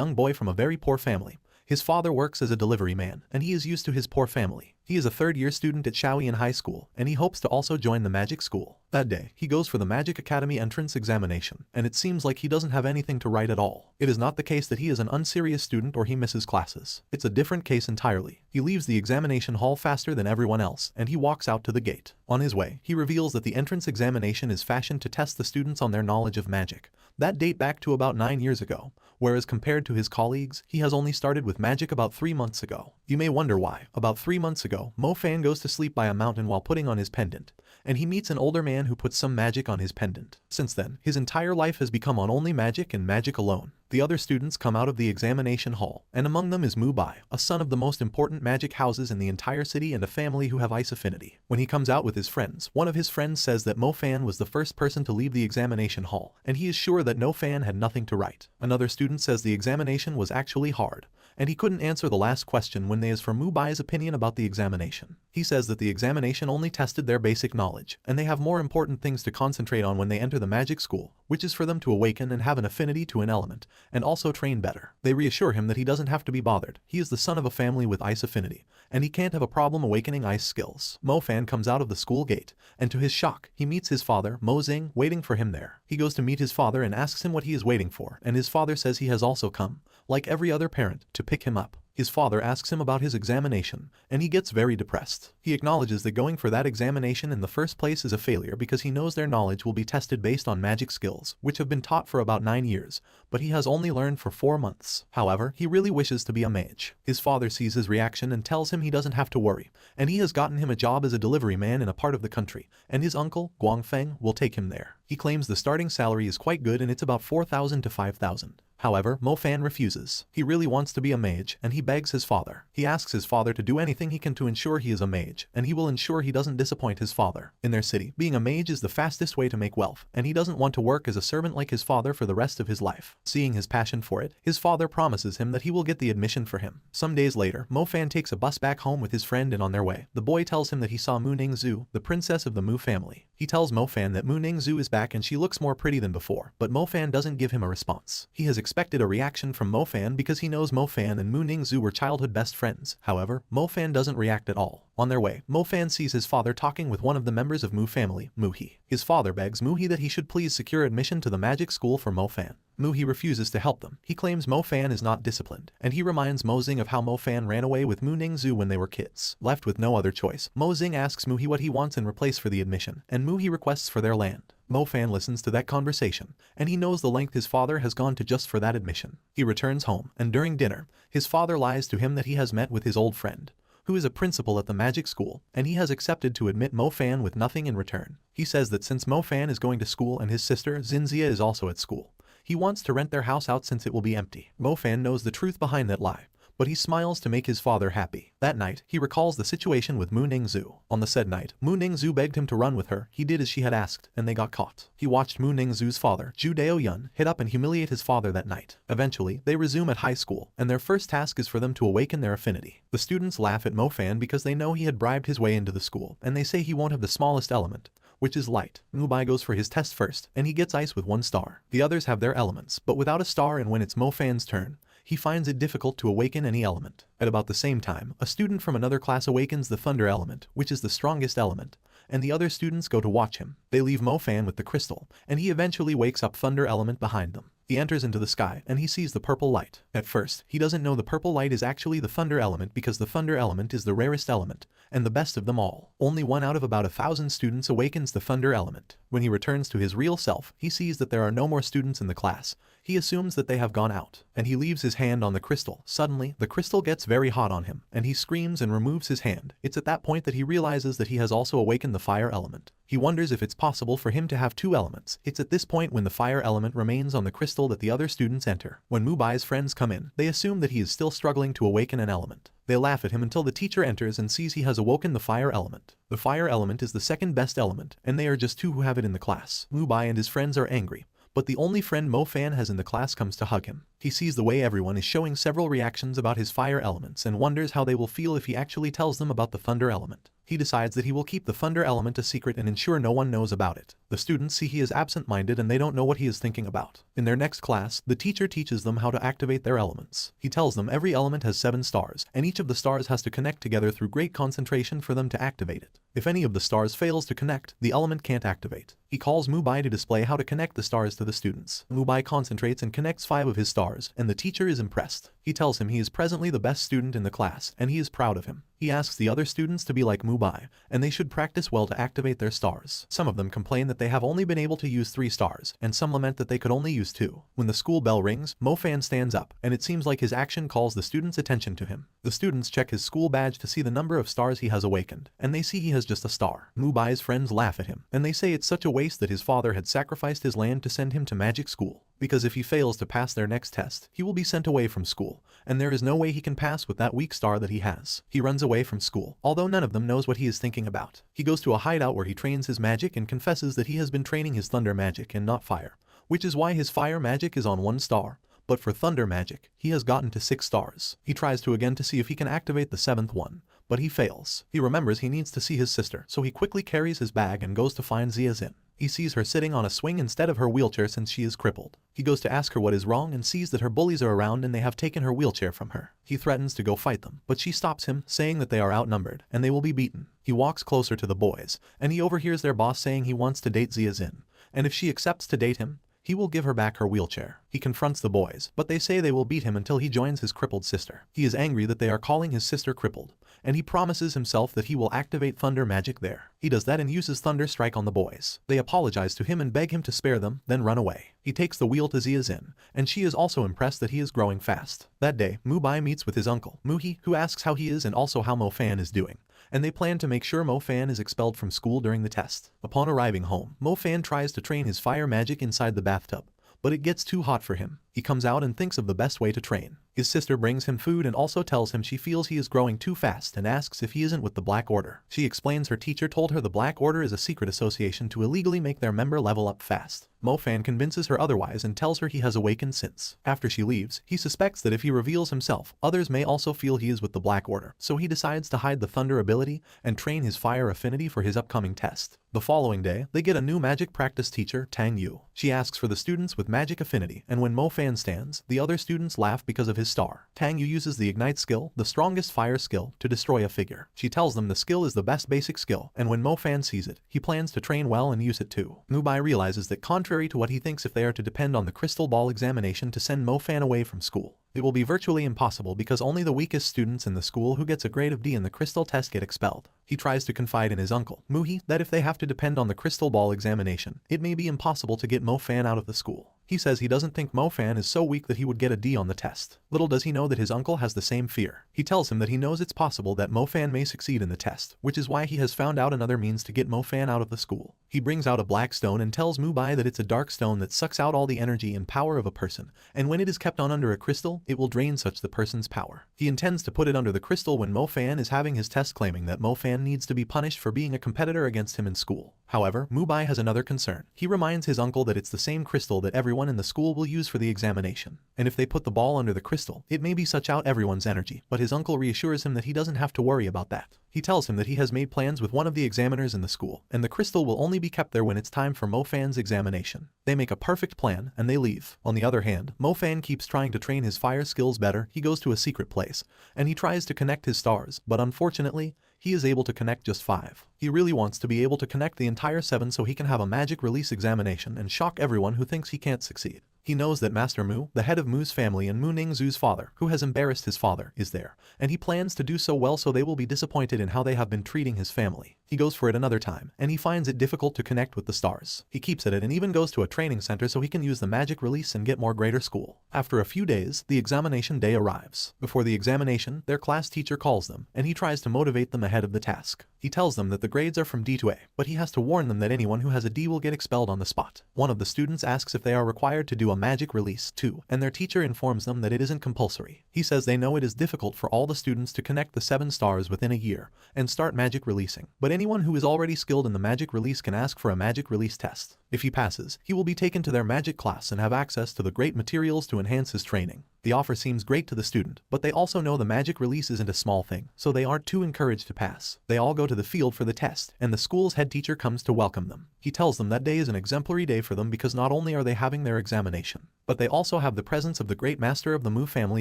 young boy from a very poor family. His father works as a delivery man, and he is used to his poor family. He is a third-year student at Shaoyan High School, and he hopes to also join the magic school. That day, he goes for the Magic Academy entrance examination, and it seems like he doesn't have anything to write at all. It is not the case that he is an unserious student or he misses classes. It's a different case entirely. He leaves the examination hall faster than everyone else, and he walks out to the gate. On his way, he reveals that the entrance examination is fashioned to test the students on their knowledge of magic. That date back to about 9 years ago, whereas compared to his colleagues, he has only started with magic about 3 months ago. You may wonder why. About 3 months ago, Mo Fan goes to sleep by a mountain while putting on his pendant, and he meets an older man who puts some magic on his pendant. Since then, his entire life has become on only magic and magic alone. The other students come out of the examination hall, and among them is Mu Bai, a son of the most important magic houses in the entire city and a family who have ice affinity. When he comes out with his friends, one of his friends says that Mo Fan was the first person to leave the examination hall, and he is sure that No Fan had nothing to write. Another student says the examination was actually hard, and he couldn't answer the last question when they asked for Mu Bai's opinion about the examination. He says that the examination only tested their basic knowledge, and they have more important things to concentrate on when they enter the magic school, which is for them to awaken and have an affinity to an element, and also train better. They reassure him that he doesn't have to be bothered. He is the son of a family with ice affinity, and he can't have a problem awakening ice skills. Mo Fan comes out of the school gate, and to his shock, he meets his father, Mo Xing, waiting for him there. He goes to meet his father and asks him what he is waiting for, and his father says he has also come, like every other parent, to pick him up. His father asks him about his examination, and he gets very depressed. He acknowledges that going for that examination in the first place is a failure because he knows their knowledge will be tested based on magic skills, which have been taught for about 9 years, but he has only learned for 4 months. However, he really wishes to be a mage. His father sees his reaction and tells him he doesn't have to worry, and he has gotten him a job as a delivery man in a part of the country, and his uncle, Guangfeng, will take him there. He claims the starting salary is quite good and it's about 4,000 to 5,000. However, Mo Fan refuses. He really wants to be a mage, and he begs his father. He asks his father to do anything he can to ensure he is a mage, and he will ensure he doesn't disappoint his father. In their city, being a mage is the fastest way to make wealth, and he doesn't want to work as a servant like his father for the rest of his life. Seeing his passion for it, his father promises him that he will get the admission for him. Some days later, Mo Fan takes a bus back home with his friend, and on their way, the boy tells him that he saw Mu Ning Zhu, the princess of the Mu family. He tells Mo Fan that Mu Ning Zhu is back and she looks more pretty than before, but Mo Fan doesn't give him a response. He has expected a reaction from Mo Fan because he knows Mo Fan and Mu Ning Zhu were childhood best friends. However, Mo Fan doesn't react at all. On their way, Mo Fan sees his father talking with one of the members of Mu family, Mu He. His father begs Mu He that he should please secure admission to the magic school for Mo Fan. Mu He refuses to help them. He claims Mo Fan is not disciplined, and he reminds Mo Xing of how Mo Fan ran away with Mu Ning Zhu when they were kids. Left with no other choice, Mo Xing asks Mu He what he wants in replace for the admission, and Mu He requests for their land. Mo Fan listens to that conversation, and he knows the length his father has gone to just for that admission. He returns home, and during dinner, his father lies to him that he has met with his old friend, who is a principal at the magic school, and he has accepted to admit Mo Fan with nothing in return. He says that since Mo Fan is going to school and his sister, Xinxia, is also at school, he wants to rent their house out since it will be empty. Mo Fan knows the truth behind that lie, but he smiles to make his father happy. That night, he recalls the situation with Mu Ning Zhu. On the said night, Mu Ning Zhu begged him to run with her. He did as she had asked, and they got caught. He watched Mu Ning Zhu's father, Zhu Daoyun, hit up and humiliate his father that night. Eventually, they resume at high school, and their first task is for them to awaken their affinity. The students laugh at Mo Fan because they know he had bribed his way into the school, and they say he won't have the smallest element, which is light. Mu Bai goes for his test first, and he gets ice with 1 star. The others have their elements, but without a star, and when it's Mo Fan's turn, he finds it difficult to awaken any element. At about the same time, a student from another class awakens the thunder element, which is the strongest element, and the other students go to watch him. They leave Mo Fan with the crystal, and he eventually wakes up thunder element behind them. He enters into the sky, and he sees the purple light. At first, he doesn't know the purple light is actually the thunder element because the thunder element is the rarest element, and the best of them all. Only 1 out of about 1,000 students awakens the thunder element. When he returns to his real self, he sees that there are no more students in the class. He assumes that they have gone out, and he leaves his hand on the crystal. Suddenly, the crystal gets very hot on him, and he screams and removes his hand. It's at that point that he realizes that he has also awakened the fire element. He wonders if it's possible for him to have 2 elements. It's at this point when the fire element remains on the crystal that the other students enter. When Mu Bai's friends come in, they assume that he is still struggling to awaken an element. They laugh at him until the teacher enters and sees he has awoken the fire element. The fire element is the second best element, and they are just 2 who have it in the class. Mu Bai and his friends are angry, but the only friend Mo Fan has in the class comes to hug him. He sees the way everyone is showing several reactions about his fire elements and wonders how they will feel if he actually tells them about the thunder element. He decides that he will keep the thunder element a secret and ensure no one knows about it. The students see he is absent-minded and they don't know what he is thinking about. In their next class, the teacher teaches them how to activate their elements. He tells them every element has 7 stars, and each of the stars has to connect together through great concentration for them to activate it. If any of the stars fails to connect, the element can't activate. He calls Mubai to display how to connect the stars to the students. Mubai concentrates and connects 5 of his stars, and the teacher is impressed. He tells him he is presently the best student in the class, and he is proud of him. He asks the other students to be like Mubai, and they should practice well to activate their stars. Some of them complain that they have only been able to use 3 stars, and some lament that they could only use 2. When the school bell rings, Mofan stands up, and it seems like his action calls the students' attention to him. The students check his school badge to see the number of stars he has awakened, and they see he has just a star. Mubai's friends laugh at him, and they say it's such a waste that his father had sacrificed his land to send him to magic school, because if he fails to pass their next test, he will be sent away from school, and there is no way he can pass with that weak star that he has. He runs away from school, although none of them knows what he is thinking about. He goes to a hideout where he trains his magic and confesses that he has been training his thunder magic and not fire, which is why his fire magic is on 1 star. But for thunder magic, he has gotten to 6 stars. He tries to again to see if he can activate the 7th one, but he fails. He remembers he needs to see his sister, so he quickly carries his bag and goes to find Ziazin. He sees her sitting on a swing instead of her wheelchair since she is crippled. He goes to ask her what is wrong and sees that her bullies are around and they have taken her wheelchair from her. He threatens to go fight them, but she stops him, saying that they are outnumbered and they will be beaten. He walks closer to the boys, and he overhears their boss saying he wants to date Ziazin, and if she accepts to date him, he will give her back her wheelchair. He confronts the boys, but they say they will beat him until he joins his crippled sister. He is angry that they are calling his sister crippled, and he promises himself that he will activate thunder magic there. He does that and uses thunder strike on the boys. They apologize to him and beg him to spare them, then run away. He takes the wheel to Ziazin, and she is also impressed that he is growing fast. That day, Mubai meets with his uncle, Muhi, who asks how he is and also how Mofan is doing, and they plan to make sure Mofan is expelled from school during the test. Upon arriving home, Mofan tries to train his fire magic inside the bathtub, but it gets too hot for him. He comes out and thinks of the best way to train. His sister brings him food and also tells him she feels he is growing too fast and asks if he isn't with the Black Order. She explains her teacher told her the Black Order is a secret association to illegally make their member level up fast. Mofan convinces her otherwise and tells her he has awakened since. After she leaves, he suspects that if he reveals himself, others may also feel he is with the Black Order, so he decides to hide the thunder ability and train his fire affinity for his upcoming test. The following day, they get a new magic practice teacher, Tang Yu. She asks for the students with magic affinity, and when Mofan stands, the other students laugh because of his star. Tang Yu uses the Ignite skill, the strongest fire skill, to destroy a figure. She tells them the skill is the best basic skill, and when Mofan sees it, he plans to train well and use it too. Mubai realizes that contrary to what he thinks, if they are to depend on the crystal ball examination to send Mofan away from school, it will be virtually impossible because only the weakest students in the school who gets a grade of D in the crystal test get expelled. He tries to confide in his uncle, Muhi, that if they have to depend on the crystal ball examination, it may be impossible to get Mofan out of the school. He says he doesn't think Mofan is so weak that he would get a D on the test. Little does he know that his uncle has the same fear. He tells him that he knows it's possible that Mofan may succeed in the test, which is why he has found out another means to get Mofan out of the school. He brings out a black stone and tells Mubai that it's a dark stone that sucks out all the energy and power of a person, and when it is kept on under a crystal, it will drain such the person's power. He intends to put it under the crystal when Mofan is having his test, claiming that Mofan needs to be punished for being a competitor against him in school. However, Mubai has another concern. He reminds his uncle that it's the same crystal that everyone in the school will use for the examination, and if they put the ball under the crystal, it may be such out everyone's energy, but his uncle reassures him that he doesn't have to worry about that. He tells him that he has made plans with one of the examiners in the school, and the crystal will only be kept there when it's time for Mofan's examination. They make a perfect plan, and they leave. On the other hand, Mofan keeps trying to train his fire skills better. He goes to a secret place, and he tries to connect his stars, but unfortunately, he is able to connect just 5. He really wants to be able to connect the entire 7 so he can have a magic release examination and shock everyone who thinks he can't succeed. He knows that Master Mu, the head of Mu's family and Mu Ningzu's father, who has embarrassed his father, is there, and he plans to do so well so they will be disappointed in how they have been treating his family. He goes for it another time, and he finds it difficult to connect with the stars. He keeps at it and even goes to a training center so he can use the magic release and get more greater school. After a few days, the examination day arrives. Before the examination, their class teacher calls them, and he tries to motivate them ahead of the task. He tells them that the grades are from D to A, but he has to warn them that anyone who has a D will get expelled on the spot. One of the students asks if they are required to do a magic release too, and their teacher informs them that it isn't compulsory. He says they know it is difficult for all the students to connect the 7 stars within a year and start magic releasing, but anyone who is already skilled in the magic release can ask for a magic release test. If he passes, he will be taken to their magic class and have access to the great materials to enhance his training. The offer seems great to the student, but they also know the magic release isn't a small thing, so they aren't too encouraged to pass. They all go to the field for the test, and the school's head teacher comes to welcome them. He tells them that day is an exemplary day for them because not only are they having their examination, but they also have the presence of the great master of the Mu family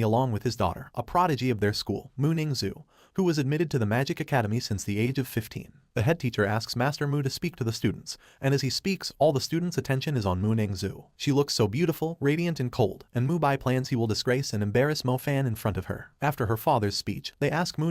along with his daughter, a prodigy of their school, Mu Ningzhu, who was admitted to the Magic Academy since the age of 15. The head teacher asks Master Mu to speak to the students, and as he speaks, all the students' attention is on Mu Ningzhu. She looks so beautiful, radiant and cold, and Mu Bai plans he will disgrace and embarrass Mo Fan in front of her. After her father's speech, they ask Mu